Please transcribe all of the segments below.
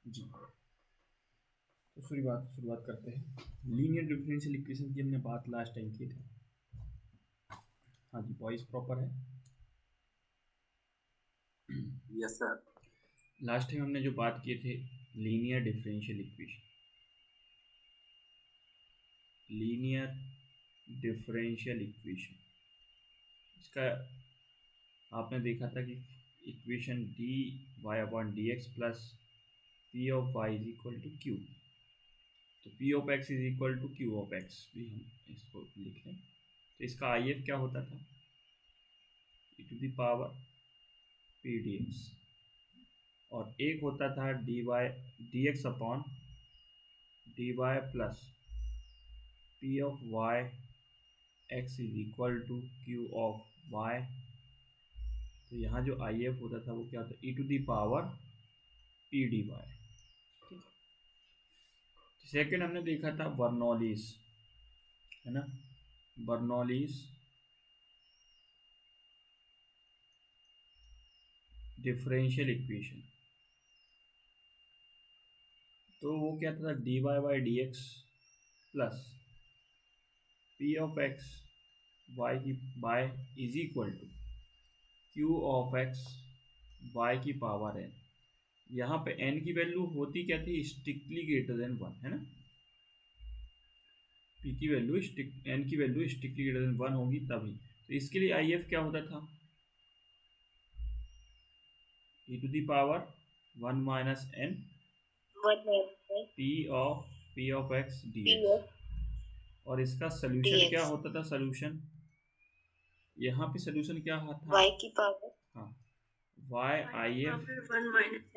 जी, तो शुरुआत करते हैं। लीनियर डिफरेंशियल इक्वेशन की हमने बात लास्ट टाइम की थी। हाँ जी, वॉइस प्रॉपर है? Yes sir. लास्ट टाइम हमने जो बात किए थे linear differential equation, linear differential equation, इसका आपने देखा था कि equation D Y upon D x plus P of Y is equal to Q, तो P of x is equal to Q of X भी हम इसको लिख लें। तो इसका आई एफ क्या होता था? E to the power P D X, और एक होता था D Y D X upon D Y plus P of Y X is equal to Q of Y. तो यहाँ जो आई एफ होता था वो क्या होता है? E to the power P D Y. ठीक है। सेकेंड हमने देखा था बर्नौलीज, है ना, बर्नौलीज डिफरेंशियल इक्वेशन। तो वो क्या था? D Y by D x plus P of X Y की by is equal to Q of X Y की पावर एन। यहाँ पे एन की वैल्यू होती क्या थी? स्ट्रिक्टली ग्रेटर देन वन, है ना। पी की वैल्यू एन की value strictly greater than one होगी तभी। तो इसके लिए आई एफ क्या होता था? E to the power one minus N P of X D X. और इसका सोल्यूशन क्या होता था? सोल्यूशन यहाँ पे सोल्यूशन क्या था? वाई की पावर, हाँ, y i f one minus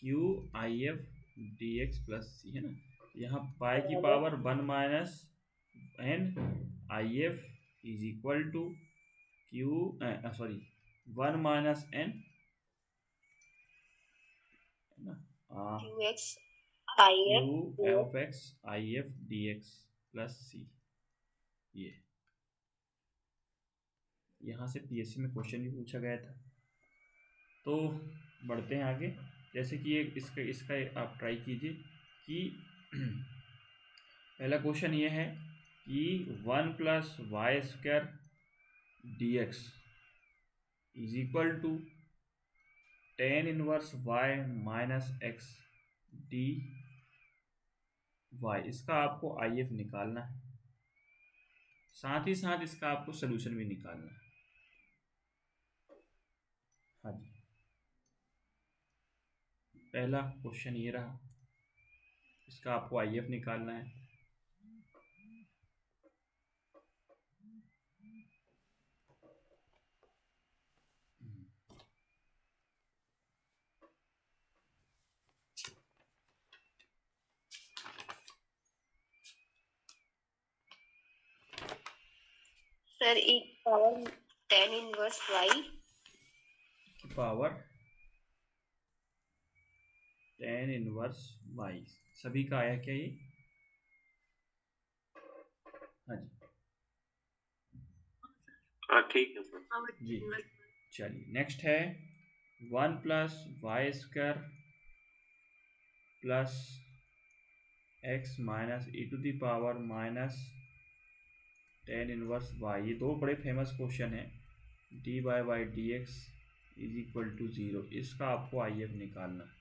q i f d x plus c, है ना। यहाँ पाई की power one minus n i f is equal to q, sorry, one minus n, है ना, q x q f x i f d x plus c. ये यहाँ से PSC में क्वेश्चन भी पूछा गया था। तो बढ़ते हैं आगे। जैसे कि ये इसका आप ट्राई कीजिए कि पहला क्वेश्चन ये है कि one plus y square d x is equal to ten inverse y minus x d y. इसका आपको आई एफ निकालना है, साथ ही साथ इसका आपको सोल्यूशन भी निकालना है। हाँ जी, पहला क्वेश्चन ये रहा, इसका आपको आई एफ निकालना है। सर ई पावर टेन इनवर्स वाई की पावर टेन इनवर्स वाई, सभी का आया क्या ये? हाँ जी, हाँ ठीक है सर जी। चलिए नेक्स्ट है one plus y square plus x minus e to the power minus tan inverse y. ये दो बड़े फेमस क्वेश्चन हैं। D Y by D x is equal to zero, इसका आपको आई एफ निकालना है।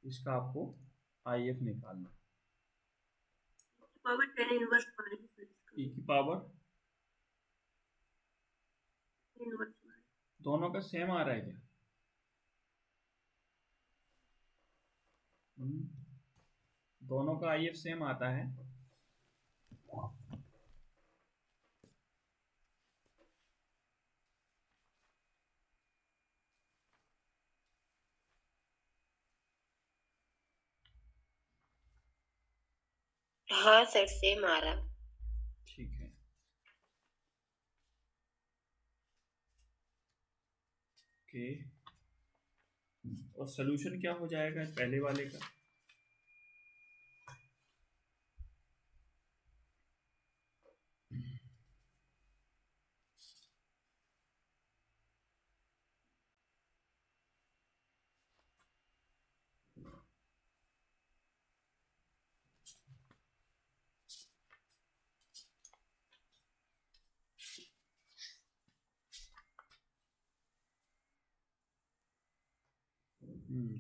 इसका आपको आई एफ निकालना है। पावर टेन इनवर्स ई की पावर दोनों का सेम आ रहा है क्या? दोनों का आई एफ सेम आता है। हाँ सर सेम आ रहा। ठीक है, ओके और सोल्यूशन क्या हो जाएगा पहले वाले का?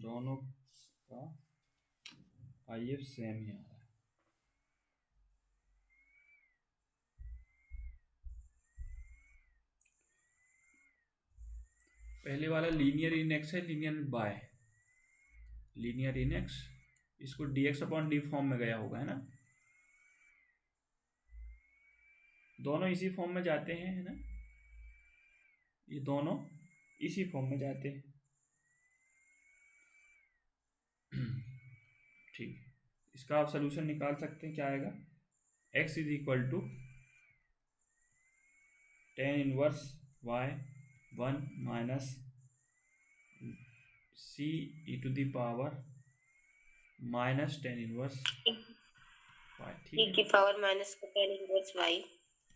दोनों का IF सेम ही आ रहा है। पहले वाला लीनियर इन एक्स है, linear by, linear in x, इसको dx अपॉन डी फॉर्म में गया होगा, है ना? दोनों इसी फॉर्म में जाते हैं, है ना? ये दोनों इसी फॉर्म में जाते हैं। ठीक, इसका आप सोल्यूशन निकाल सकते हैं, क्या आएगा? x is equal to ten inverse y 1 minus c e to the power minus tan inverse y. ठीक है, की power minus tan inverse y.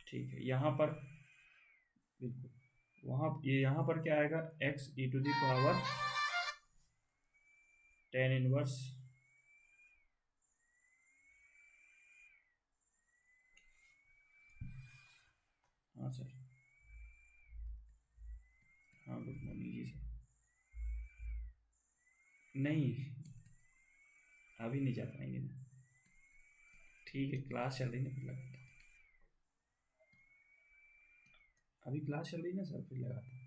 ठीक है, यहाँ पर बिल्कुल यहाँ पर क्या आएगा? x e to the power ten inverse हाँ सर, हाँ गुड मॉर्निंग जी सर। नहीं, अभी नहीं जा पाएंगे ना, ठीक है, क्लास चल रही ना, फिर लगाता हूँ। अभी क्लास चल रही ना सर, फिर लगाता हूँ।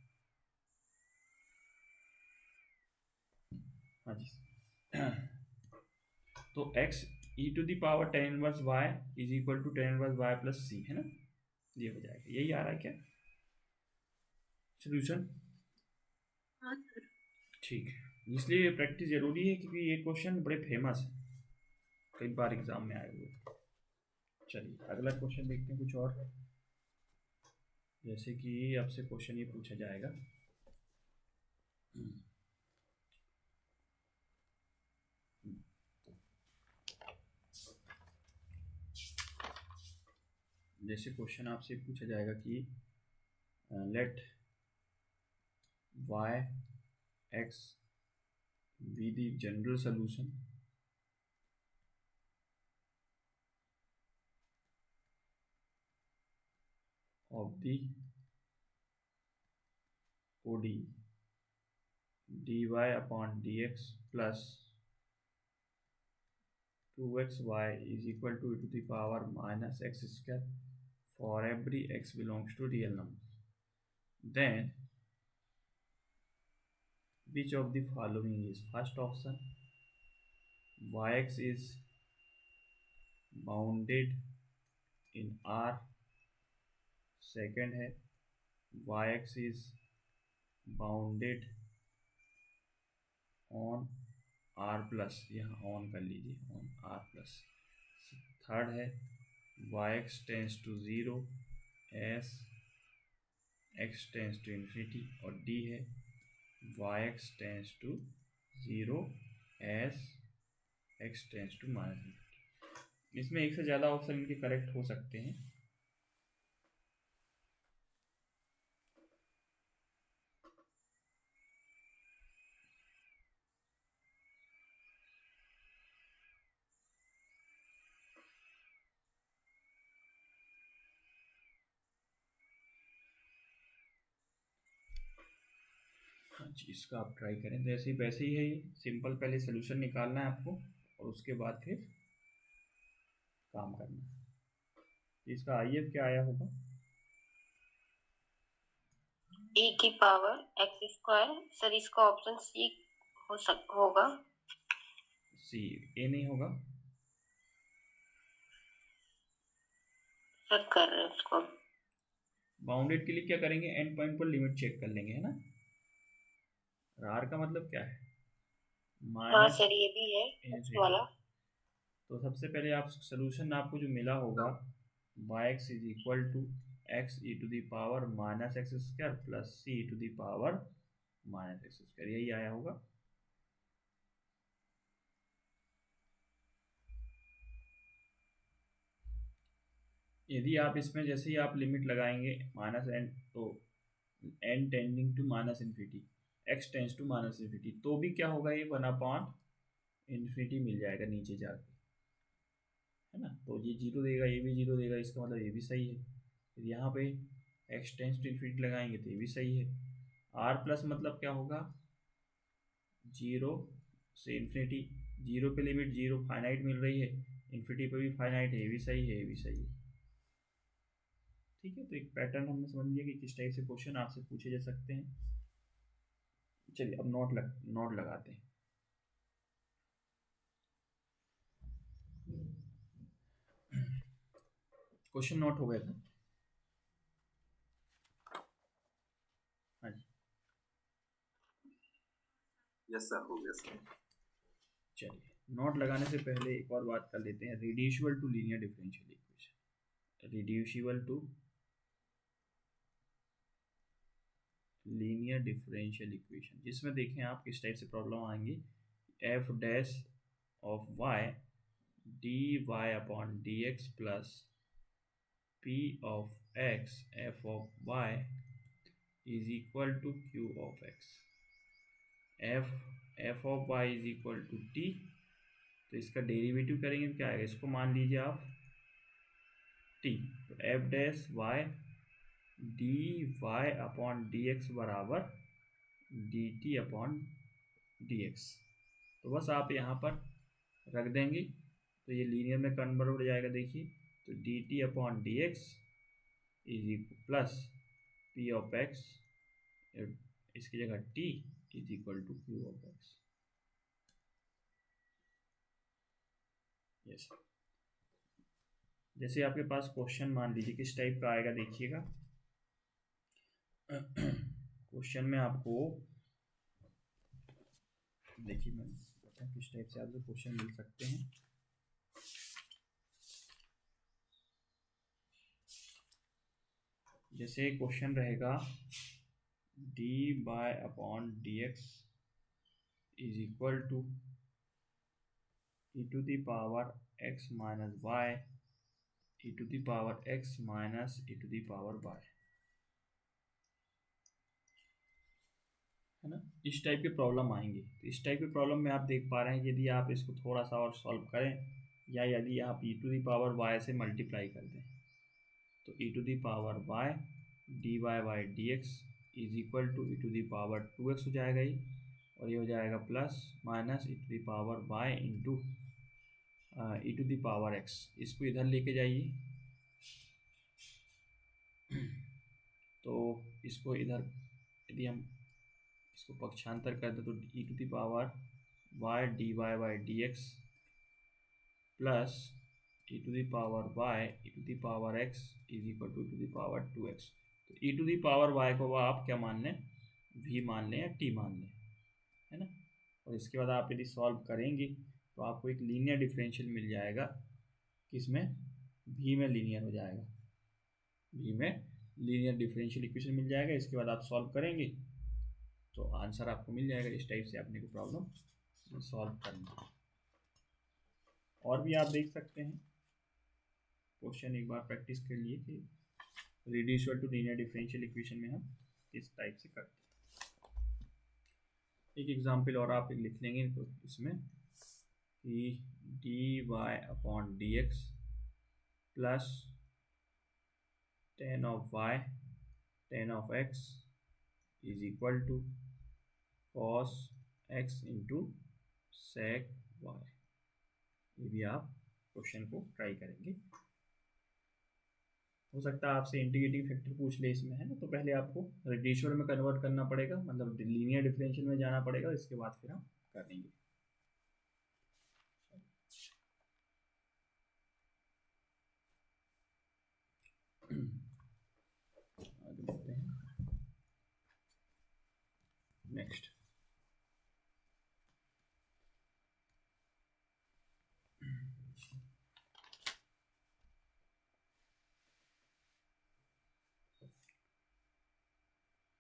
हाँ जी। तो x e to the power ten inverse y is equal to ten inverse y plus c, है ना? ये हो जाएगा, यही आ रहा है क्या सोल्यूशन? हाँ सर। ठीक है, इसलिए प्रैक्टिस जरूरी है क्योंकि ये क्वेश्चन बड़े फेमस है, कई बार एग्जाम में आए हुए। चलिए अगला क्वेश्चन देखते हैं, कुछ और। जैसे कि आपसे क्वेश्चन ये पूछा जाएगा, जैसे क्वेश्चन आपसे पूछा जाएगा कि late y x be the general solution of the ODE dy upon dx plus 2xy is equal to e to the power minus x square for every x belongs to real number. Then which of the following is? First option, yx is bounded in R. Second है yx is bounded on R plus, यहाँ on कर लीजिए, on R plus. Third है yx tends to zero as x tends to infinity, और D है yx tends to zero as x tends to minus infinity. इसमें एक से ज़्यादा ऑप्शन इनके करेक्ट हो सकते हैं। हाँ जी, इसका आप ट्राई करें। तो ऐसे ही वैसे ही है ये सिंपल, पहले सोल्यूशन निकालना है आपको और उसके बाद फिर काम करना है। इसका IF क्या आया होगा? e की पावर x स्क्वायर। सर इसका ऑप्शन सी होगा। सी, ए नहीं होगा सर कर रहे हैं उसको। बाउंडेड के लिए क्या करेंगे? एंड पॉइंट पर लिमिट चेक कर लेंगे, है ना? आर का मतलब क्या है? हाँ माइनस सर ये भी है वाला। तो सबसे पहले आप सोल्यूशन आपको जो मिला होगा yx is equal to x e to the power minus x square plus c e to the power minus x square, यही आया होगा। यदि आप इसमें जैसे ही आप लिमिट लगाएंगे माइनस एन, तो n tending to minus infinity, x tends to minus infinity, तो भी क्या होगा, ये 1 अपॉन इन्फिनिटी मिल जाएगा नीचे जाके, है ना। तो ये जीरो देगा, ये भी जीरो देगा, इसका मतलब ये भी सही है। फिर यहाँ पे एक्स टेंस टू इन्फिनिटी लगाएंगे तो ये भी सही है। आर प्लस मतलब क्या होगा, जीरो से इन्फिनिटी, जीरो पे लिमिट जीरो फाइनाइट मिल रही है, इन्फिनिटी पे भी फाइनाइट है, ये भी सही है, ये भी सही है। ठीक है, तो एक पैटर्न हमने समझ लिया कि किस टाइप से क्वेश्चन आपसे पूछे जा सकते हैं। चलिए अब नोट लगाते हैं। क्वेश्चन नोट हो गया था। हाँ जी, यस सर, हो गया सर। चलिए नोट लगाने से पहले एक और बात कर लेते हैं, reducible to linear differential equation. Reducible to linear differential equation, जिसमें देखें आप किस टाइप से प्रॉब्लम आएंगी, f dash of y d Y upon D x plus P of x f of Y is equal to Q of x. F of Y is equal to t, तो इसका derivative करेंगे तो क्या आएगा, इसको मान लीजिए आप टी, तो f dash y d Y upon D x बराबर d t upon D x. तो बस आप यहाँ पर रख देंगे तो ये लीनियर में कन्वर्ट हो जाएगा। देखिए, तो d t upon D x is equal plus P of x, इसकी जगह t is equal to Q of x. Yes, जैसे आपके पास क्वेश्चन मान लीजिए किस टाइप का आएगा, देखिएगा क्वेश्चन में आपको, देखिए मैं बताऊँ किस टाइप से आपको क्वेश्चन मिल सकते हैं। जैसे क्वेश्चन रहेगा d by upon D x is equal to e to the power x minus y e to the power x minus e to the power y, है ना। इस टाइप की प्रॉब्लम आएंगी। तो इस टाइप की प्रॉब्लम में आप देख पा रहे हैं, यदि आप इसको थोड़ा सा और सॉल्व करें, या यदि आप e to the power y से मल्टीप्लाई कर दें, तो e to the power y d Y by D x is equal to e to the power 2x हो जाएगा ही, और ये हो जाएगा plus minus e to the power y into e to the power x. इसको इधर लेके जाइए, तो इसको इधर यदि हम इसको पक्षांतर कर दें तो e to the power y d Y by D x plus e to the power y e to the power x is equal to e to the power 2x। तो e to the power y को आप क्या मान लें, v मान लें या t मान लें, है ना। और इसके बाद आप यदि सॉल्व करेंगे तो आपको एक लीनियर डिफरेंशियल मिल जाएगा, किसमें, v में लीनियर हो जाएगा, v में लीनियर डिफरेंशियल इक्वेशन मिल जाएगा। इसके बाद आप सॉल्व करेंगे तो आंसर आपको मिल जाएगा। इस टाइप से आपने को प्रॉब्लम सॉल्व करना है। और भी आप देख सकते हैं क्वेश्चन, एक बार प्रैक्टिस कर लिए कि reducible to linear differential equation में हम किस टाइप से करते हैं। एक एग्जांपल और आप लिख लेंगे तो इसमें कि d Y upon D x plus tan of y tan of x is equal to cos x into sec y. ये भी आप क्वेश्चन को ट्राई करेंगे। हो सकता है आपसे इंटीग्रेटिंग फैक्टर पूछ ले इसमें, है ना। तो पहले आपको रेडिशुअल में कन्वर्ट करना पड़ेगा, मतलब लीनियर डिफरेंशियल में जाना पड़ेगा, इसके बाद फिर हम करेंगे। आगे बढ़ते हैं नेक्स्ट।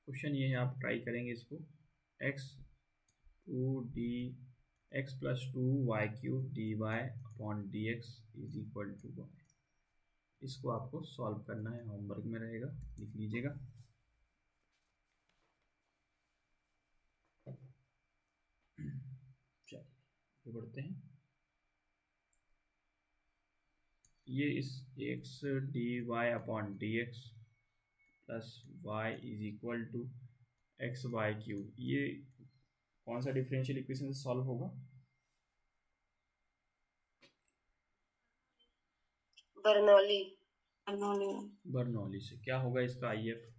क्वेश्चन ये है, आप ट्राई करेंगे इसको, x plus 2 y cube d Y upon D x is equal to y. इसको आपको सॉल्व करना है, होमवर्क में रहेगा, लिख लीजिएगा। चलिए बढ़ते हैं। ये इस x d Y upon D x plus y is equal to x y cube, ये कौन सा डिफरेंशियल इक्वेशन से सॉल्व होगा? बर्नौली। बर्नौली से। क्या होगा इसका आई एफ?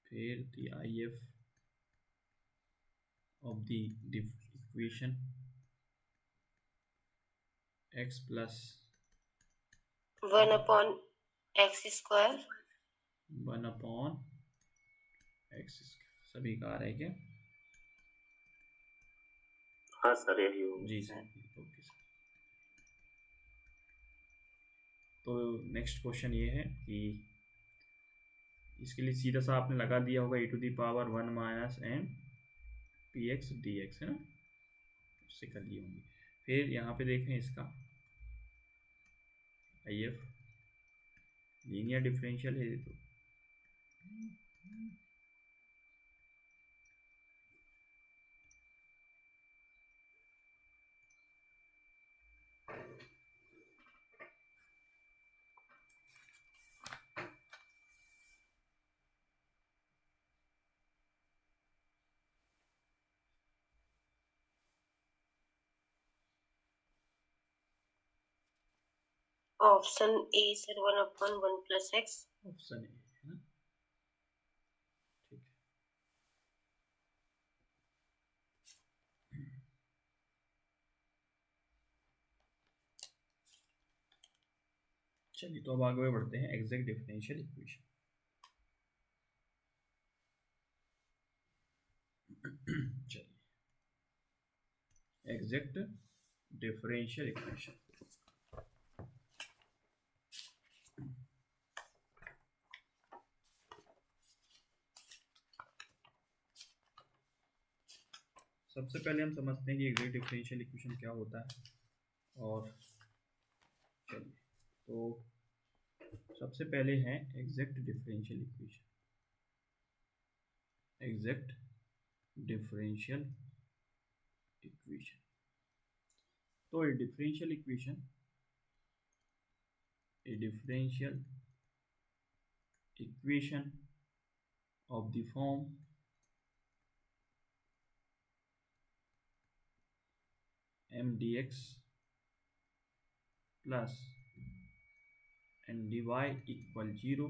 फिर the IF of the equation x plus 1 upon x square 1 upon x सभी का आ रहा है क्या? हाँ सर यही होगा। जी सर, ओके सर। तो नेक्स्ट क्वेश्चन ये है कि इसके लिए सीधा सा आपने लगा दिया होगा e to the power 1 minus m p x D x, है ना, उससे कर लिए होंगे। फिर यहाँ पे देखें इसका आई एफ लीनियर डिफरेंशियल है तो option A sir 1 upon 1 plus x। Option A है ना, ठीक है। चलिए तो अब आगे बढ़ते हैं एग्जैक्ट डिफरेंशियल इक्वेशन। चलिए एग्जैक्ट डिफरेंशियल इक्वेशन। सबसे पहले हम समझते हैं कि एग्जैक्ट डिफरेंशियल इक्वेशन क्या होता है। और चलिए तो सबसे पहले है exact differential equation. Exact differential equation, तो a differential equation, a differential equation of the form m dx plus n dy equal 0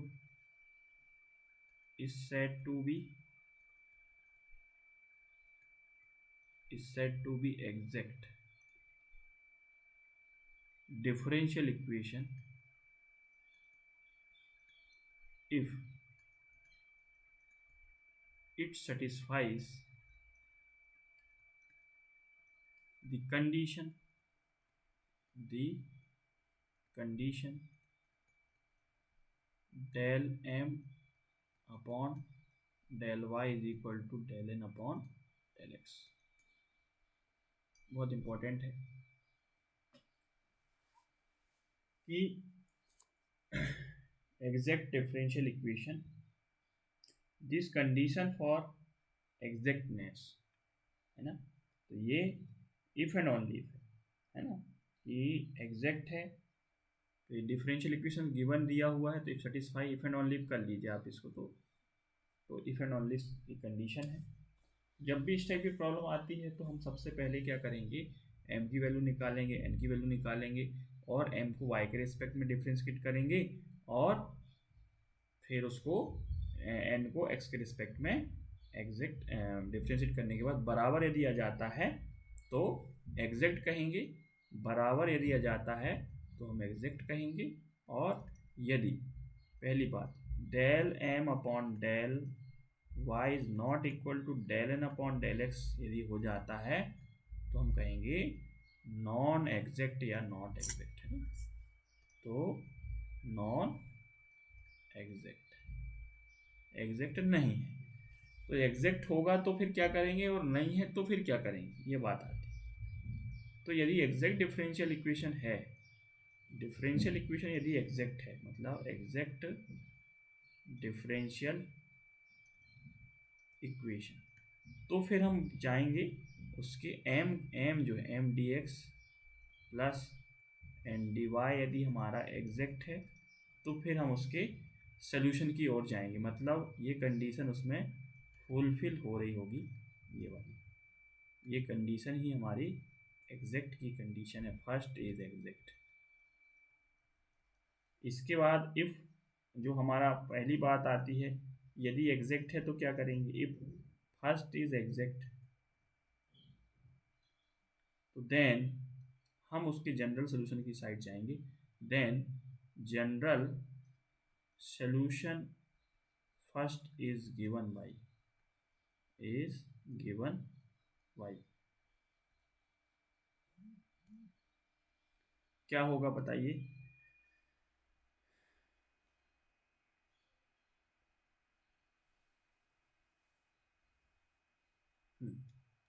is said to be exact differential equation if it satisfies the condition del m upon del y is equal to del n upon del x। बहुत important है कि exact differential equation, this condition for exactness, है ना, तो ये if and only if है ना, कि एग्जैक्ट है। तो डिफरेंशियल इक्वेशन गिवन दिया हुआ है तो if satisfy if and only कर लीजिए आप इसको, तो इफ एंड ओनली की कंडीशन है। जब भी इस टाइप की प्रॉब्लम आती है तो हम सबसे पहले क्या करेंगे, m की वैल्यू निकालेंगे, n की वैल्यू निकालेंगे और m को y के रिस्पेक्ट में डिफ्रेंशिएट करेंगे और फिर उसको n को x के रिस्पेक्ट में एग्जैक्ट डिफ्रेंशिएट करने के बाद बराबर यदि आ जाता है तो एग्जैक्ट कहेंगे, बराबर यदि आ जाता है तो हम एग्जैक्ट कहेंगे। और यदि पहली बात del m upon del y is not equal to del n upon del x यदि हो जाता है तो हम कहेंगे नॉन एग्जैक्ट या नॉट एग्जैक्ट, है ना। तो नॉन एग्जैक्ट, एग्जैक्ट नहीं है। तो एग्जैक्ट होगा तो फिर क्या करेंगे, और नहीं है तो फिर क्या करेंगे, ये बात आती है। तो यदि एग्जैक्ट डिफरेंशियल इक्वेशन है, डिफरेंशियल इक्वेशन यदि एग्जैक्ट है, मतलब एग्जैक्ट डिफरेंशियल इक्वेशन, तो फिर हम जाएंगे उसके एम जो है M d x plus N d y, यदि हमारा एग्जैक्ट है तो फिर हम उसके सॉल्यूशन की ओर जाएंगे, मतलब ये कंडीशन उसमें फुलफिल हो रही होगी, ये वाली, ये कंडीशन ही हमारी एग्जैक्ट की कंडीशन है, फर्स्ट इज एग्जैक्ट। इसके बाद इफ़ जो हमारा पहली बात आती है, यदि एग्जैक्ट है तो क्या करेंगे, इफ फर्स्ट इज एग्जैक्ट, तो देन हम उसके जनरल सोल्यूशन की साइड जाएंगे। Then general solution first is given by, is given by, क्या होगा बताइए।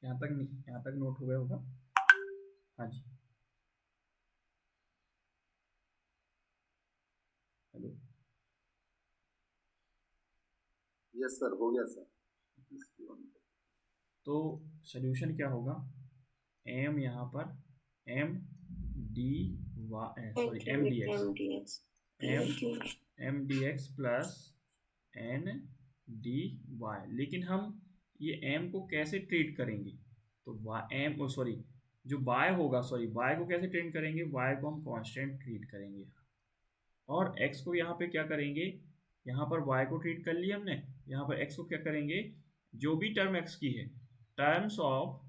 यहाँ तक नोट हो गया होगा। हाँ जी, हेलो, यस सर, हो गया सर। तो सॉल्यूशन क्या होगा, एम यहाँ पर M d sorry M d x, M d x plus N d y. लेकिन हम ये एम को कैसे ट्रीट करेंगे, तो एम सॉरी जो वाई होगा, सॉरी वाई को कैसे ट्रीट करेंगे, वाई को हम कांस्टेंट ट्रीट करेंगे, और एक्स को यहाँ पे क्या करेंगे, यहाँ पर वाई को ट्रीट कर लिया हमने, यहाँ पर एक्स को क्या करेंगे, जो भी टर्म एक्स की है, टर्म्स ऑफ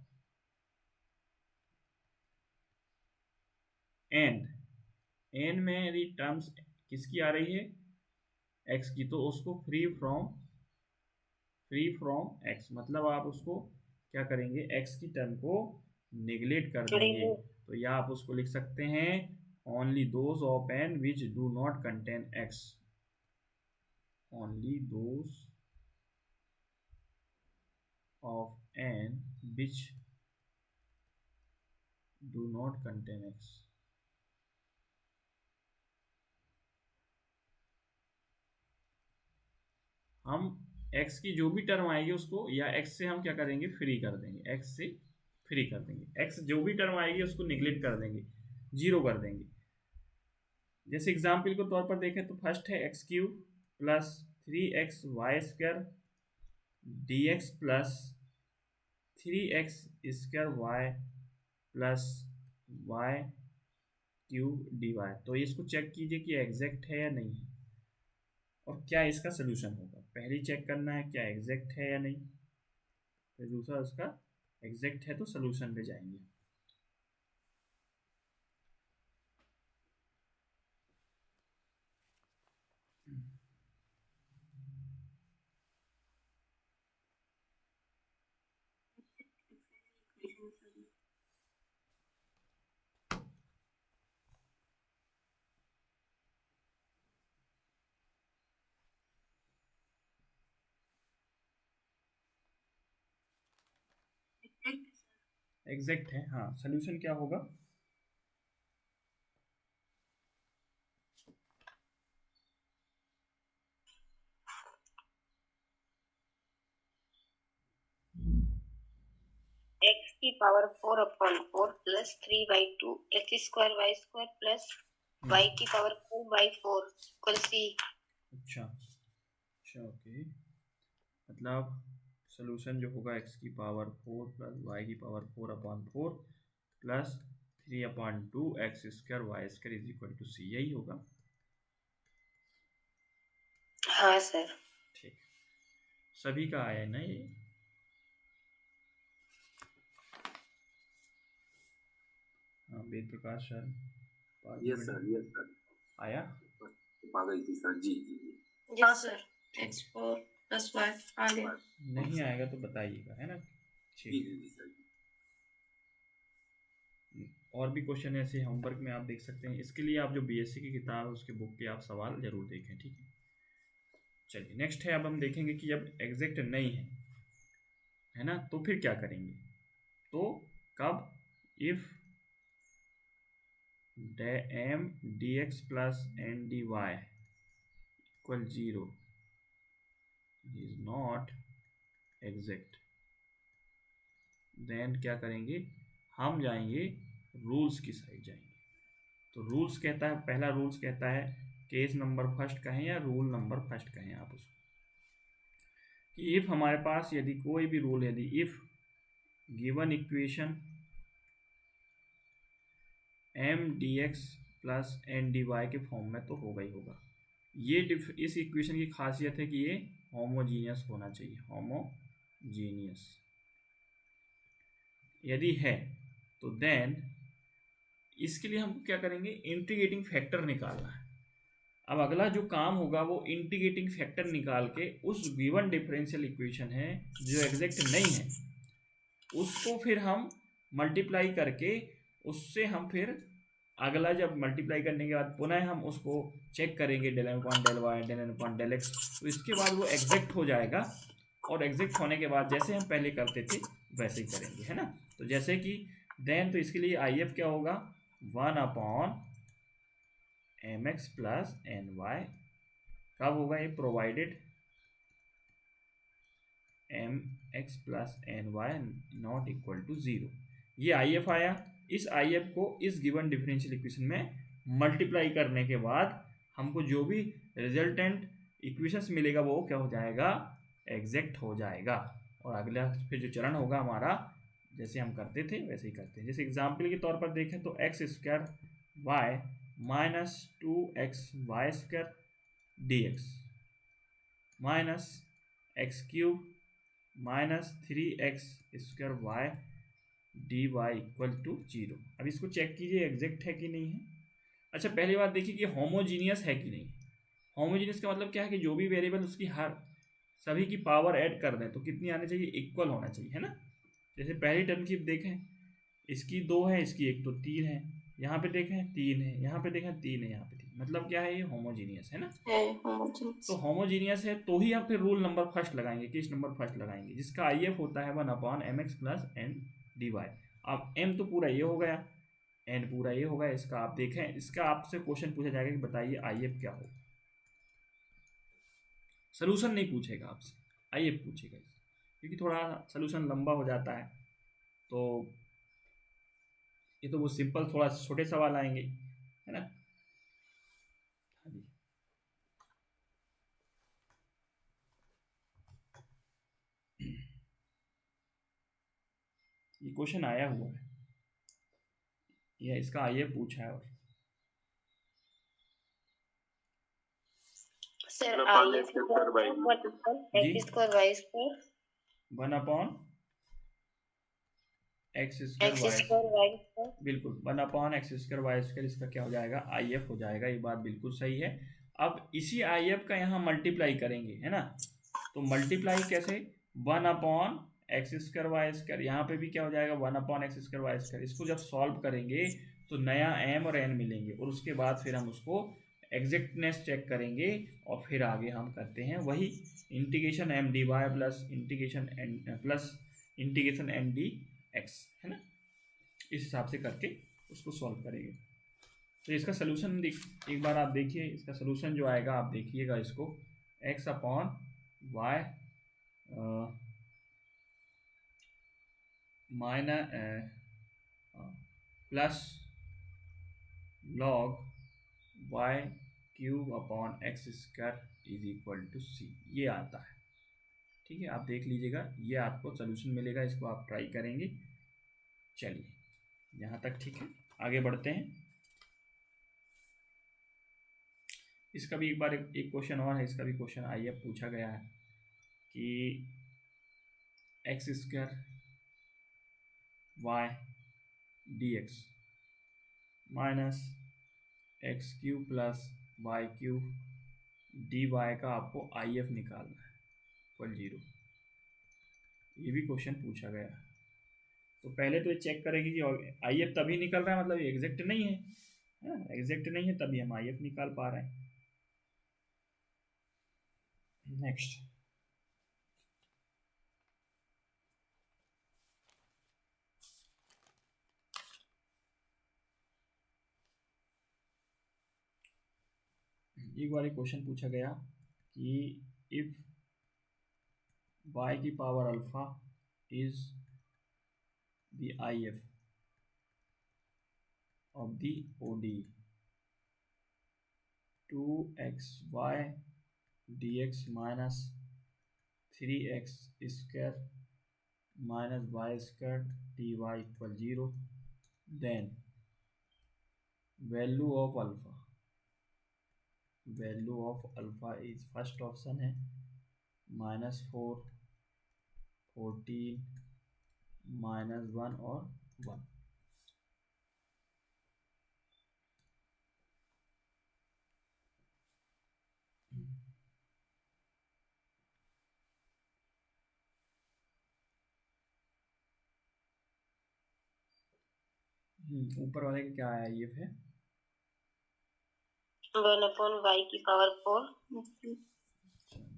एन में यदि टर्म्स किसकी आ रही है, एक्स की, तो उसको फ्री फ्रॉम एक्स, मतलब आप उसको क्या करेंगे, एक्स की टर्म को नेग्लेक्ट कर देंगे। तो या आप उसको लिख सकते हैं only those of n which do not contain x, only those of n which do not contain x. हम x की जो भी टर्म आएगी उसको, या x से हम क्या करेंगे, फ्री कर देंगे, x से फ्री कर देंगे, x जो भी टर्म आएगी उसको निगलेक्ट कर देंगे, जीरो कर देंगे। जैसे एग्जाम्पल के तौर पर देखें तो फर्स्ट है x cube plus 3x y square d x plus 3x square y plus y cube d y. तो इसको चेक कीजिए कि एग्जैक्ट है या नहीं है, और क्या इसका सोल्यूशन होगा। पहले चेक करना है क्या एग्जैक्ट है या नहीं, फिर दूसरा उसका एग्जैक्ट है तो सोल्यूशन पे जाएंगे। एग्जैक्ट है, हाँ, सोल्यूशन क्या होगा, x की power 4/4 plus 3/2 x square y square plus y की पावर 4/4 इक्वल c। अच्छा ओके, मतलब सोल्यूशन जो होगा x की पावर 4 प्लस y की power 4/4 plus 3/2 x square y square is equal to c, यही होगा। हाँ सर, ठीक, सभी का आया ना ये, हाँ, Ved Prakash sir, yes sir आया, आ गई थी सर, जी जी जी। हाँ सर, x4 प्लस y आ गया। नहीं आएगा तो बताइएगा, है ना। जी जी सर। और भी क्वेश्चन ऐसे होमवर्क में आप देख सकते हैं। इसके लिए आप जो बीएससी की किताब है उसके बुक के आप सवाल जरूर देखें, ठीक है। चलिए नेक्स्ट है, अब हम देखेंगे कि जब एग्जैक्ट नहीं है ना, तो फिर क्या करेंगे। तो कब, if M d x plus N d y equal 0 is not exact, then क्या करेंगे, हम जाएंगे रूल्स की साइड जाएंगे। तो रूल्स कहता है, पहला रूल्स कहता है, केस नंबर फर्स्ट कहें या रूल नंबर फर्स्ट कहें आप उसको, कि इफ हमारे पास यदि कोई भी रूल, यदि if given equation M d x plus N d y के फॉर्म में तो होगा ही होगा। ये इस इक्वेशन की खासियत है कि ये होमोजीनियस होना चाहिए, होमोजीनियस यदि है तो देन इसके लिए हमको क्या करेंगे, इंटीग्रेटिंग फैक्टर निकालना है। अब अगला जो काम होगा वो इंटीग्रेटिंग फैक्टर निकाल के उस गिवन डिफरेंशियल इक्वेशन है जो एग्जैक्ट नहीं है उसको फिर हम मल्टीप्लाई करके उससे हम फिर अगला, जब मल्टीप्लाई करने के बाद पुनः हम उसको चेक करेंगे del M upon del y del N upon del x, तो इसके बाद वो एग्जैक्ट हो जाएगा। और एग्जैक्ट होने के बाद जैसे हम पहले करते थे वैसे ही करेंगे, है ना। तो जैसे कि देन, तो इसके लिए आई एफ क्या होगा, 1 upon M x plus N y, कब होगा ये, provided M x plus N y not equal to 0। ये आई एफ आया। इस आई एफ को इस गिवन डिफरेंशियल इक्वेशन में मल्टीप्लाई करने के बाद हमको जो भी रिजल्टेंट इक्वेशंस मिलेगा वो क्या हो जाएगा, एग्जैक्ट हो जाएगा। और अगला फिर जो चरण होगा हमारा, जैसे हम करते थे वैसे ही करते हैं। जैसे एग्जाम्पल के तौर पर देखें तो x square y minus 2x y square d x minus x cube minus 3x square y d y equal to 0। अब इसको चेक कीजिए एग्जैक्ट है कि नहीं है। अच्छा, पहली बात देखिए कि होमोजीनियस है कि नहीं। होमोजीनियस का मतलब क्या है कि जो भी वेरिएबल उसकी हर सभी की पावर ऐड कर दें तो कितनी आनी चाहिए, इक्वल होना चाहिए, है ना। जैसे पहली टर्म की देखें, इसकी 2 है, इसकी 1 तो 3 है, यहाँ पे देखें 3 है, यहाँ पे देखें 3 है, यहाँ पे 3, मतलब क्या है, ये होमोजीनियस है ना। तो होमोजीनियस है तो ही हम फिर रूल नंबर फर्स्ट लगाएंगे। किस नंबर फर्स्ट लगाएंगे, जिसका आई एफ होता है 1 upon M x plus N d y. अब एम तो पूरा ये हो गया, एन पूरा ये हो गया। इसका आप देखें, इसका आपसे क्वेश्चन पूछा जाएगा कि बताइए आई एफ क्या हो। सोल्यूशन नहीं पूछेगा आपसे, आई एफ पूछेगा, क्योंकि थोड़ा सोल्यूशन लंबा हो जाता है। तो ये तो वो सिंपल थोड़ा छोटे सवाल आएंगे, है ना। ये क्वेश्चन आया हुआ है, ये इसका आई एफ पूछा है। और sir I F square y square 1 upon x square y, बिल्कुल 1 upon x square y square, इसका क्या हो जाएगा, आई एफ हो जाएगा। ये बात बिल्कुल सही है। अब इसी आई एफ का यहाँ मल्टीप्लाई करेंगे, है ना। तो मल्टीप्लाई कैसे, 1 upon x square y square, यहाँ पे भी क्या हो जाएगा 1 upon x square y square. इसको जब सॉल्व करेंगे तो नया एम और एन मिलेंगे, और उसके बाद फिर हम उसको एग्जैक्टनेस चेक करेंगे, और फिर आगे हम करते हैं वही integration M d Y plus integration N d x, है ना। इस हिसाब से करके उसको सॉल्व करेंगे। तो इसका सोल्यूशन एक बार आप देखिए, इसका सोल्यूशन जो आएगा आप देखिएगा इसको, x upon y minus plus log y cube upon x square is equal to c, ये आता है। ठीक है, आप देख लीजिएगा, ये आपको सोल्यूशन मिलेगा, इसको आप ट्राई करेंगे। चलिए यहाँ तक ठीक है, आगे बढ़ते हैं। इसका भी एक बार एक क्वेश्चन और है, इसका भी क्वेश्चन आई एफ पूछा गया है कि x square y D x minus x cube plus y cube d y का आपको आई एफ निकालना है इक्वल 0। ये भी क्वेश्चन पूछा गया है। तो पहले तो ये चेक करेगी कि आई एफ तभी निकल रहा है, मतलब ये एग्जैक्ट नहीं है, एग्जैक्ट नहीं है, तभी हम आई एफ निकाल पा रहे हैं। नेक्स्ट, एक बार एक क्वेश्चन पूछा गया कि इफ y की power alpha is the I F of the ODE 2xy dx minus 3x square minus y square dy equal 0, then value of alpha is first option है -4, 14, -1 और 1। ऊपर वाले का क्या आया, ये है 1/y की पावर 4।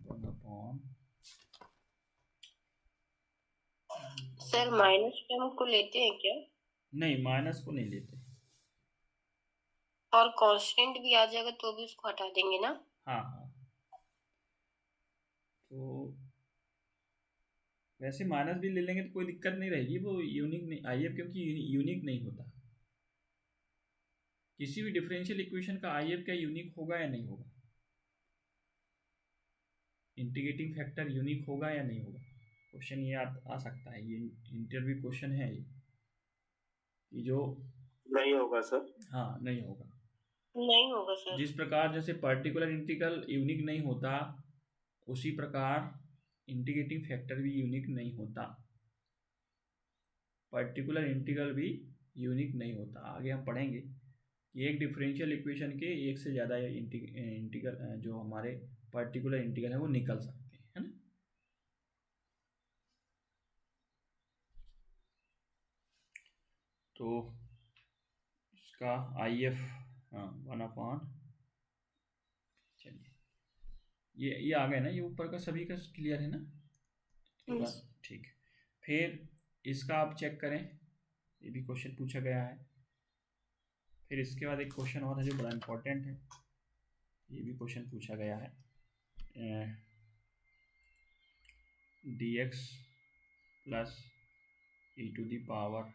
1/, सर माइनस टर्म को लेते हैं क्या? नहीं, माइनस को नहीं लेते। और कांस्टेंट भी आ जाएगा तो भी उसको हटा देंगे ना? हाँ हाँ, तो वैसे माइनस भी ले लेंगे तो कोई दिक्कत नहीं रहेगी, वो यूनिक नहीं आई एफ, क्योंकि यूनिक नहीं होता। किसी भी डिफरेंशियल इक्वेशन का आई एफ क्या यूनिक होगा या नहीं होगा, इंटीग्रेटिंग फैक्टर यूनिक होगा या नहीं होगा, क्वेश्चन ये आ सकता है, ये इंटरव्यू क्वेश्चन है ये जो नहीं होगा सर। हाँ, नहीं होगा, नहीं होगा सर। जिस प्रकार जैसे पर्टिकुलर इंटीग्रल यूनिक नहीं होता, उसी प्रकार इंटीग्रेटिंग फैक्टर भी यूनिक नहीं होता, पर्टिकुलर इंटीग्रल भी यूनिक नहीं होता। आगे हम पढ़ेंगे कि एक डिफरेंशियल इक्वेशन के एक से ज़्यादा इंटीग्रल जो हमारे पर्टिकुलर इंटीग्रल है वो निकल सकते हैं, है ना। तो इसका आई एफ 1/, चलिए ये आ गए ना, ये ऊपर का सभी का क्लियर है ना, बस ठीक। फिर इसका आप चेक करें, ये भी क्वेश्चन पूछा गया है। फिर इसके बाद एक क्वेश्चन और है जो बड़ा इम्पोर्टेंट है, ये भी क्वेश्चन पूछा गया है, dx plus e to the power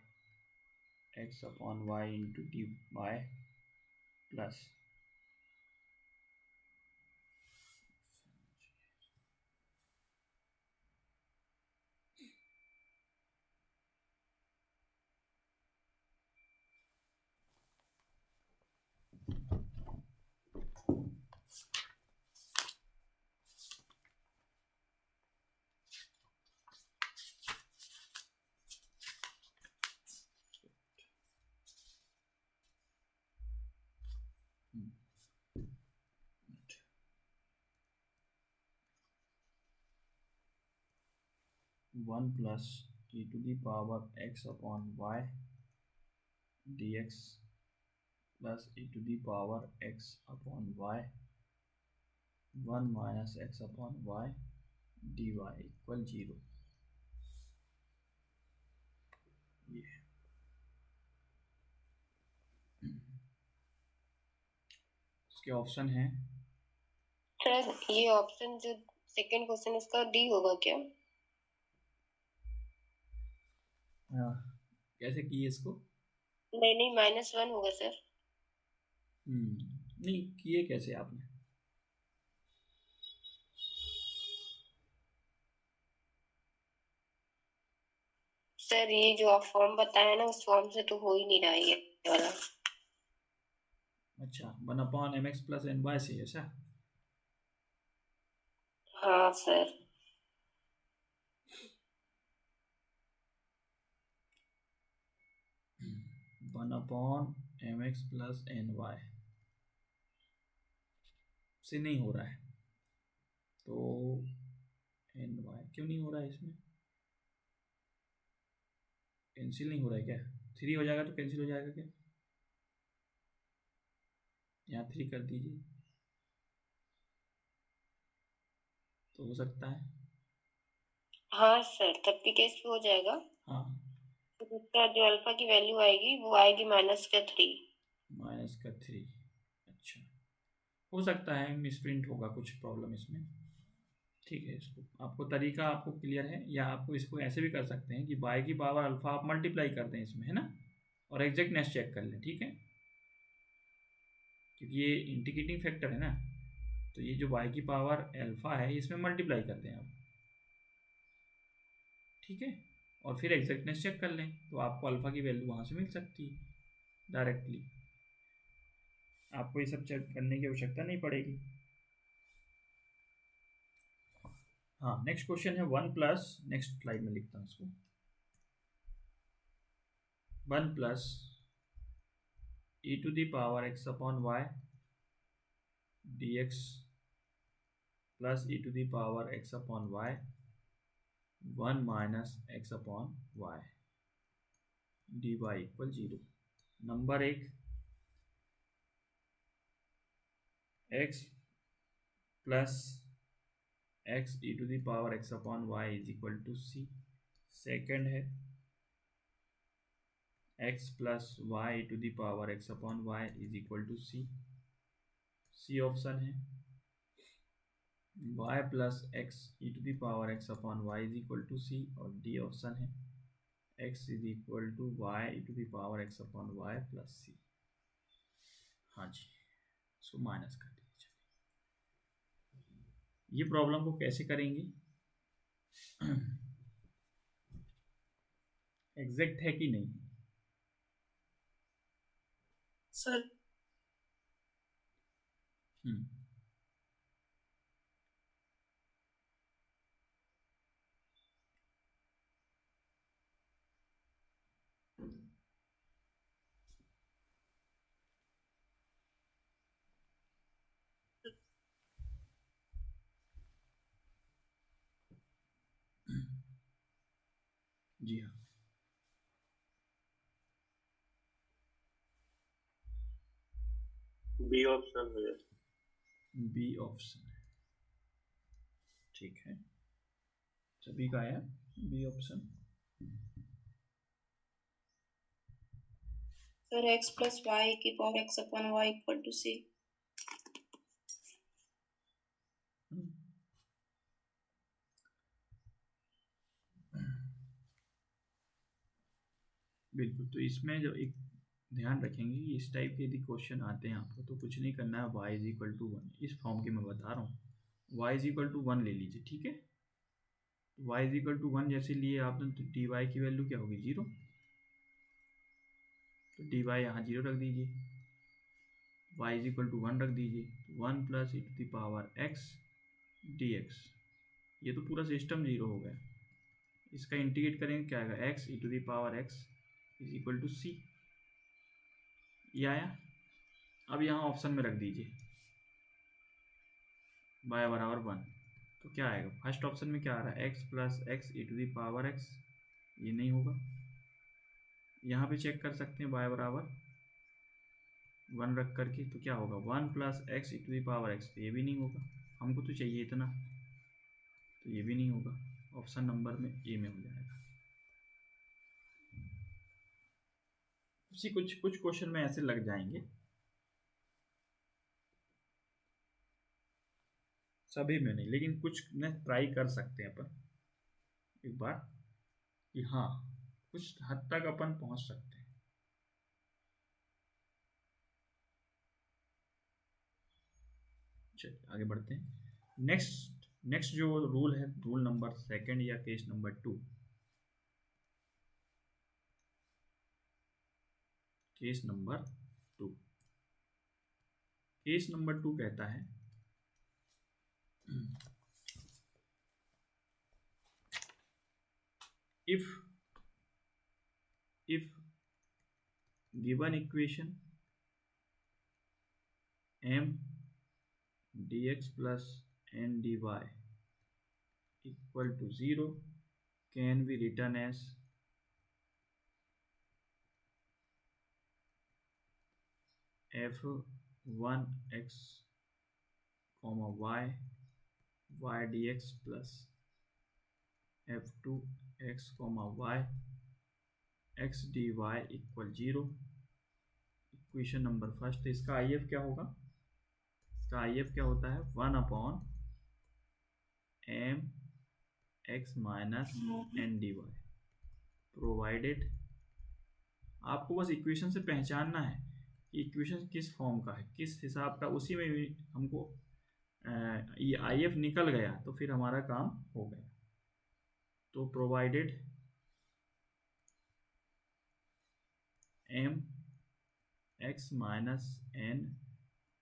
x/y into dy plus one plus e to the power x/y dx plus e to the power x/y 1 minus x/y dy equal 0। ये इसके ऑप्शन हैं। Sir ये option जो second question इसका D होगा क्या? कैसे किए इसको? नहीं -1 होगा सर। नहीं, किए कैसे आपने? सर ये जो आप फॉर्म बताया ना, उस फॉर्म से तो हो ही नहीं रहा है ये वाला। अच्छा, 1/mx प्लस ny से ऐसा? हाँ सर। 1/mx प्लस ny से नहीं हो रहा है, तो ny क्यों नहीं हो रहा है इसमें? कैंसिल नहीं हो रहा है क्या? 3 हो जाएगा तो कैंसिल हो जाएगा क्या? यहाँ 3 कर दीजिए तो हो सकता है। हाँ सर, तब भी केस हो जाएगा। हाँ, तो इसका जो अल्फा की वैल्यू आएगी वो आएगी -3। -3। अच्छा, हो सकता है मिसप्रिंट होगा, कुछ प्रॉब्लम इसमें। ठीक है, इसको आपको तरीका आपको क्लियर है, या आपको इसको ऐसे भी कर सकते हैं कि बाई की पावर अल्फ़ा आप मल्टीप्लाई कर दें इसमें, है ना, और एग्जैक्टनेस चेक कर लें। ठीक है, क्योंकि ये इंटीग्रेटिंग फैक्टर है ना, तो ये जो बाई की पावर अल्फ़ा है इसमें मल्टीप्लाई कर दें आप। ठीक है, और फिर एग्जैक्टनेस चेक कर लें तो आपको अल्फ़ा की वैल्यू वहाँ से मिल सकती है डायरेक्टली। आपको ये सब चेक करने की आवश्यकता नहीं पड़ेगी। हाँ, नेक्स्ट क्वेश्चन है 1+, नेक्स्ट स्लाइड में लिखता हूँ इसको, 1+ e⁻ x/y dx plus e⁻ x/y 1 - x/y dy = 0। Number 1, x plus x e⁻ x/y = c। Second है x plus y e⁻ x/y = c option है। y plus x e⁻ x/y = c और d option है, x = y e⁻ x/y plus c। हाँ जी, इसको minus कर दीजिए। ये problem को कैसे करेंगे, एग्जैक्ट है कि नहीं सर? हम्म जी हाँ, बी ऑप्शन है। बी ऑप्शन है। ठीक है, सभी का है B option. Sir x plus y की पावर x/y = c। बिल्कुल, तो इसमें जो एक ध्यान रखेंगे कि इस टाइप के यदि क्वेश्चन आते हैं आपको तो कुछ नहीं करना है, y = 1 इस फॉर्म के मैं बता रहा हूँ, y = 1 ले लीजिए। ठीक है, y = 1 जैसे लिए आपने तो dy की वैल्यू क्या होगी 0, तो dy यहाँ 0 रख दीजिए, y = 1 रख दीजिए, 1 + e⁻x dx, ये तो पूरा सिस्टम 0 हो गया। इसका इंटीग्रेट करेंगे क्या आएगा, x e⁻x = c, ये आया। अब यहाँ ऑप्शन में रख दीजिए y = 1, तो क्या आएगा, फर्स्ट ऑप्शन में क्या आ रहा है, x plus x e⁻x, ये नहीं होगा। यहाँ पे चेक कर सकते हैं y = 1 रख करके, तो क्या होगा 1 + x e⁻x, तो ये भी नहीं होगा, हमको तो चाहिए इतना, तो ये भी नहीं होगा। ऑप्शन नंबर में ए में हो जाएगा। उसी कुछ कुछ क्वेश्चन में ऐसे लग जाएंगे, सभी में नहीं, लेकिन कुछ में ट्राई कर सकते हैं अपन एक बार कि हाँ कुछ हद तक अपन पहुंच सकते हैं। चलिए आगे बढ़ते हैं। नेक्स्ट जो रूल है, रूल नंबर 2 या case number 2, case number 2, case number 2 कहता है if given equation m dx plus n dy equal to 0 can be written as f1 x comma y dx plus f2 x comma y x dy equal 0। Equation number first. इसका I F क्या होगा? इसका I F क्या होता है? 1/m(x minus n dy) provided. आपको बस equation से पहचानना है कि इक्वेशन किस फॉर्म का है, किस हिसाब का, उसी में भी हमको ये आई एफ निकल गया तो फिर हमारा काम हो गया। तो provided m(x minus n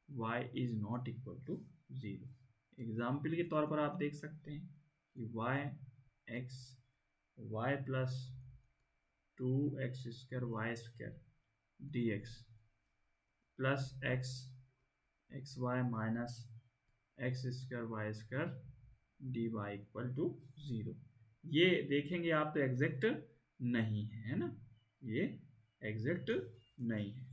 y is not equal to 0। Example के तौर पर आप देख सकते हैं कि y plus 2x² y² dx plus xy minus x² y² dy equal to 0। ये देखेंगे आप तो एग्जैक्ट नहीं है ना, ये एग्जैक्ट नहीं है।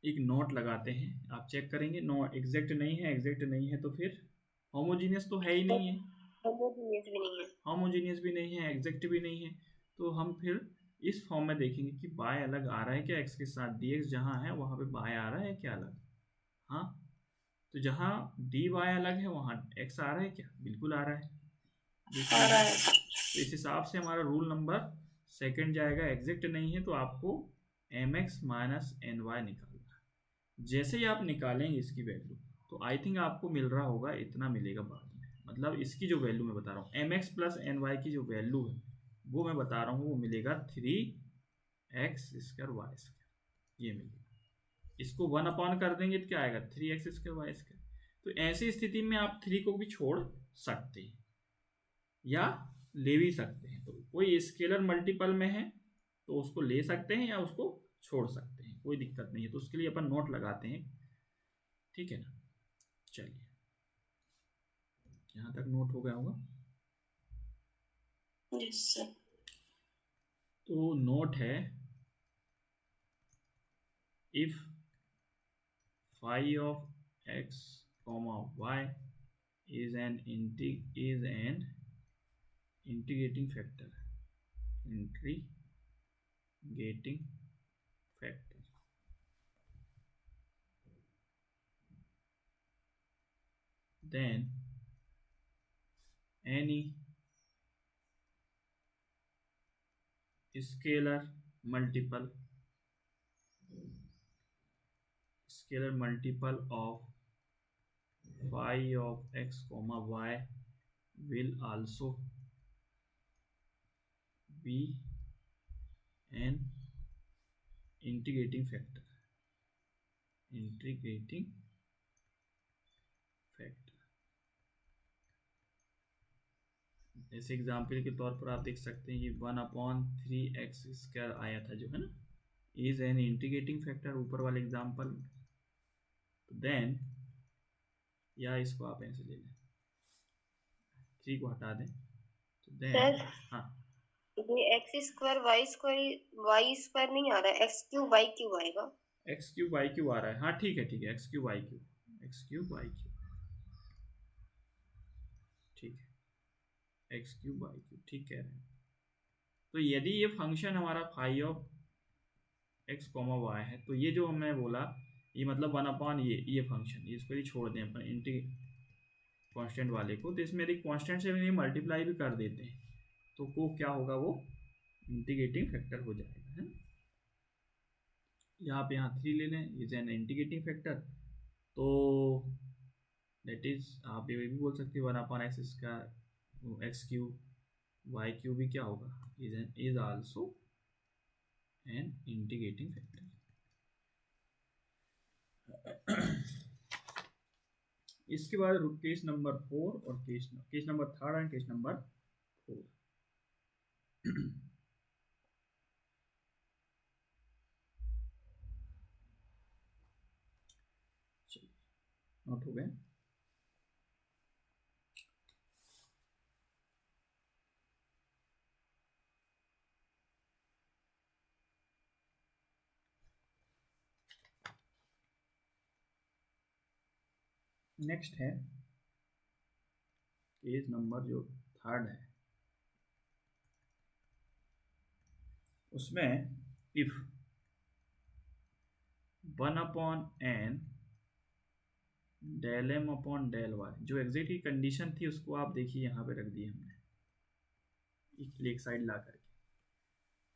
एक नोट लगाते हैं, आप चेक करेंगे। नो एग्जैक्ट नहीं है, एग्जैक्ट नहीं है तो फिर होमोजीनियस तो है ही नहीं है, होमोजीनियस भी नहीं है, होमोजीनियस भी नहीं है, एग्जैक्ट भी नहीं है। तो हम फिर इस फॉर्म में देखेंगे कि बाय अलग आ रहा है क्या एक्स के साथ, dx जहाँ है वहाँ पे बाय आ रहा है क्या अलग? हाँ, तो जहाँ dy अलग है वहाँ x आ रहा है क्या? बिल्कुल आ रहा है, बिल्कुल आ रहा है। तो इस हिसाब से हमारा रूल नंबर सेकंड जाएगा। एग्जैक्ट नहीं है तो आपको mx माइनस ny निकालना है। जैसे ही आप निकालेंगे इसकी वैल्यू तो आई थिंक आपको मिल रहा होगा, इतना मिलेगा बाद में। मतलब इसकी जो वैल्यू मैं बता रहा हूँ, mx प्लस ny की जो वैल्यू है वो मैं बता रहा हूँ, वो मिलेगा 3x² y², ये मिलेगा। इसको 1 कर देंगे तो क्या आएगा? 3x² y²। तो ऐसी स्थिति में आप 3 को भी छोड़ सकते हैं या ले भी सकते हैं। तो कोई स्केलर मल्टीपल में है तो उसको ले सकते हैं या उसको छोड़ सकते हैं, कोई दिक्कत नहीं है। तो उसके लिए अपन नोट लगाते हैं, ठीक है ना। चलिए, यहाँ तक नोट हो गया होगा। Yes sir. तो नोट है, if phi of x comma y is an integrating factor, then any scalar multiple of phi of x comma y will also be an integrating factor। जैसे एग्जाम्पल के तौर पर आप देख सकते हैं, ये 1/3x² आया था जो है ना, इज एन इंटीग्रेटिंग फैक्टर ऊपर वाले एग्जाम्पल में। तो देन, या इसको आप ऐसे ले लें, 3 को हटा दें तो देन, हाँ, ये x² y² नहीं आ रहा है, x³ y³ आएगा। x³ y³ आ रहा है, हाँ ठीक है, x³ y³ ठीक है, x³ y³ ठीक कह रहे हैं। तो यदि ये फंक्शन हमारा phi of x comma y है तो ये जो हमने बोला, ये मतलब 1 ये फंक्शन, इसको ही छोड़ दें अपन कांस्टेंट वाले को, तो इसमें यदि कांस्टेंट से भी मल्टीप्लाई भी कर देते हैं तो वो क्या होगा, वो इंटीग्रेटिंग फैक्टर हो जाएगा, है। यहाँ पे 3 ले लें, इज एन इंटीग्रेटिंग फैक्टर। तो दैट इज, आप ये भी बोल सकते हैं 1/x इसका x³ y³ भी क्या होगा, is also an integrating factor. इसके बाद केस नंबर 4 और case number 3 and case number 4। चलिए, नोट हो गए। नेक्स्ट है केस नंबर जो थर्ड है, उसमें if 1/n del m upon del y, जो एग्जैक्ट की कंडीशन थी उसको आप देखिए यहाँ पे रख दी हमने एक साइड ला करके,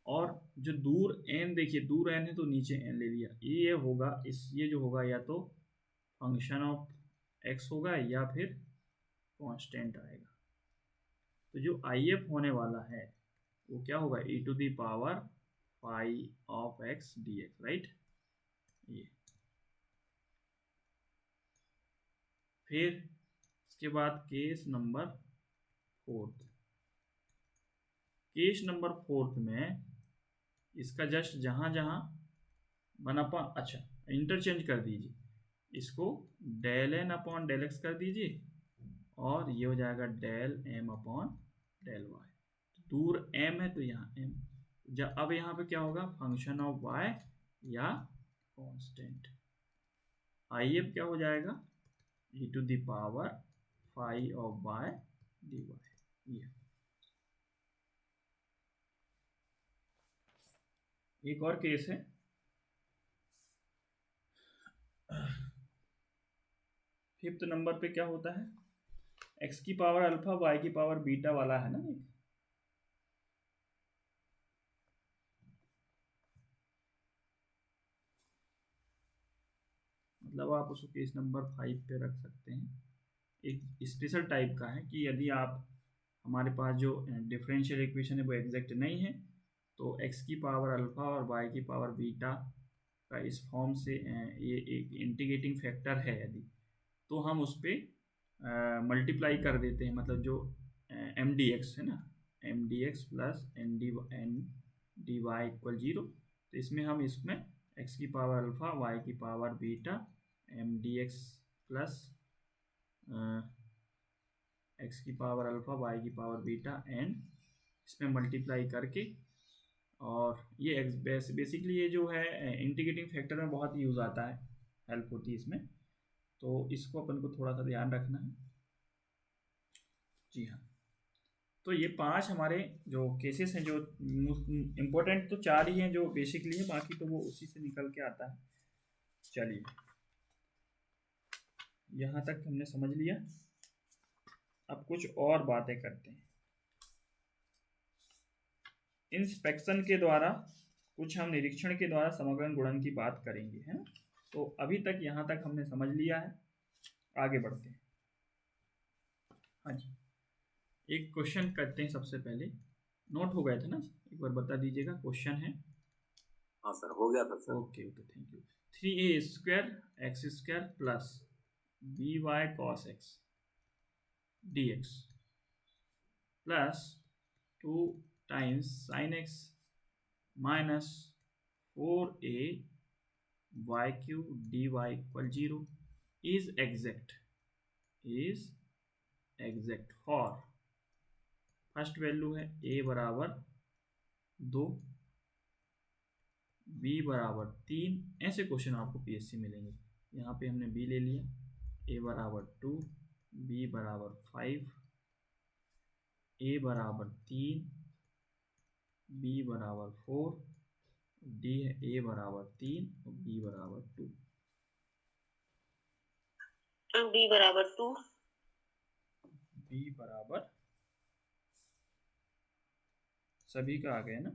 और जो दूर n देखिए दूर n है तो नीचे n ले लिया, ये होगा ये जो होगा या तो फंक्शन ऑफ x होगा या फिर कांस्टेंट आएगा। तो जो IF होने वाला है वो क्या होगा, e to the power phi of x dx, right. ये फिर इसके बाद केस नंबर फोर्थ में इसका जस्ट जहाँ जहाँ बनपा, अच्छा इंटरचेंज कर दीजिए, इसको del N upon del x कर दीजिए और ये हो जाएगा del M upon del y. दूर m है तो यहाँ m, अब यहाँ पे क्या होगा, फंक्शन ऑफ y या कांस्टेंट। IF क्या हो जाएगा, e to the power phi of y dy। ये एक और केस है, फिफ्थ नंबर पे क्या होता है, x की पावर अल्फा y की पावर बीटा वाला है ना एक, मतलब आप उसको केस नंबर 5 पे रख सकते हैं। एक स्पेशल टाइप का है कि यदि आप हमारे पास जो डिफरेंशियल इक्वेशन है वो एग्जैक्ट नहीं है तो x की पावर अल्फा और y की पावर बीटा का इस फॉर्म से ये एक इंटीग्रेटिंग फैक्टर है यदि, तो हम उस पर मल्टीप्लाई कर देते हैं, मतलब जो mdx है ना, mdx plus N d y equal 0, तो इसमें हम इसमें x की पावर अल्फा y की power beta mdx plus x की पावर अल्फा y की पावर बीटा एंड इसमें मल्टीप्लाई करके, और ये बेसिकली ये जो है इंटीग्रेटिंग फैक्टर में बहुत यूज़ आता है, हेल्प होती है इसमें, तो इसको अपन को थोड़ा सा ध्यान रखना है। जी हाँ, तो ये 5 हमारे जो केसेस हैं, जो इम्पोर्टेंट तो 4 ही हैं जो बेसिकली है, बाकी तो वो उसी से निकल के आता है। चलिए यहाँ तक हमने समझ लिया, अब कुछ और बातें करते हैं। इंस्पेक्शन के द्वारा कुछ हम निरीक्षण के द्वारा समग्र गुणन की बात करेंगे, है ना। तो अभी तक यहाँ तक हमने समझ लिया है, आगे बढ़ते हैं। हाँ जी, एक क्वेश्चन करते हैं। सबसे पहले नोट हो गए थे ना, एक बार बता दीजिएगा। क्वेश्चन है, हाँ सर, हो गया था sir. Okay thank you. 3a square x square plus by cos x dx plus 2 times sin x minus 4a y cube dy equal 0 is exact for, first value है a बराबर 2, b बराबर 3, ऐसे question आपको PSC मिलेंगे। यहाँ पे हमने b ले लिया, a बराबर 2, b बराबर 5, a बराबर 3, b बराबर 4, d है a बराबर 3 और b बराबर 2। b बराबर 2, b बराबर सभी का आ गया ना,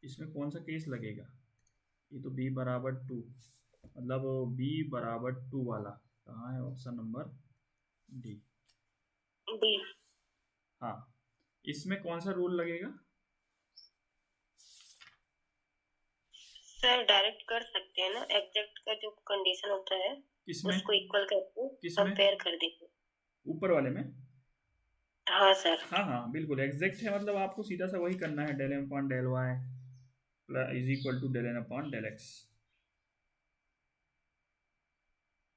इसमें कौन सा केस लगेगा, ये तो b बराबर 2, मतलब b बराबर 2 वाला कहाँ है, ऑप्शन नंबर डी। हाँ, इसमें कौन सा रूल लगेगा सर? डायरेक्ट कर सकते हैं ना, एग्जैक्ट का जो कंडीशन होता है किसमें, उसको इक्वल करके किसमें, कंपेयर कर दीजिए। ऊपर वाले में। हाँ सर, हाँ बिल्कुल एग्जैक्ट है, मतलब आपको सीधा सा वही करना है, del M upon del y is equal to del N upon del x,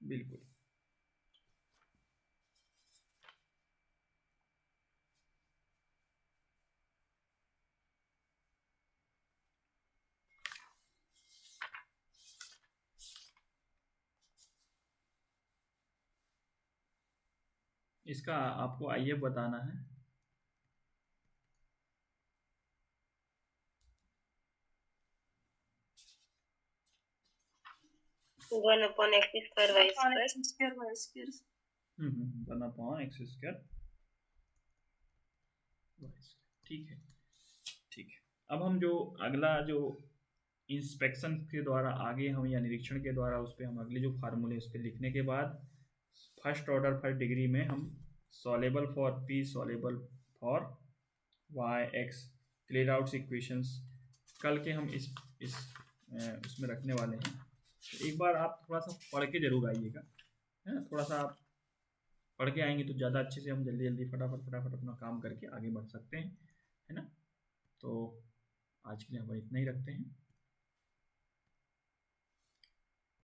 बिल्कुल। इसका आपको IF बताना है। One upon x square y square 1/x²। ठीक है, ठीक है। अब हम जो अगला जो इंस्पेक्शन के द्वारा आगे हम या निरीक्षण के द्वारा उस पर हम अगले जो फार्मूले उस पर लिखने के बाद फर्स्ट ऑर्डर फर्स्ट डिग्री में हम soluble for P soluble for y(x) clear outs equations कल के हम इस उसमें रखने वाले हैं। तो एक बार आप थोड़ा सा पढ़ के जरूर आइएगा, है ना। थोड़ा सा आप पढ़ के आएंगे तो ज़्यादा अच्छे से हम जल्दी जल्दी फटाफट अपना काम करके आगे बढ़ सकते हैं, है ना। तो आज के लिए हम इतना ही रखते हैं।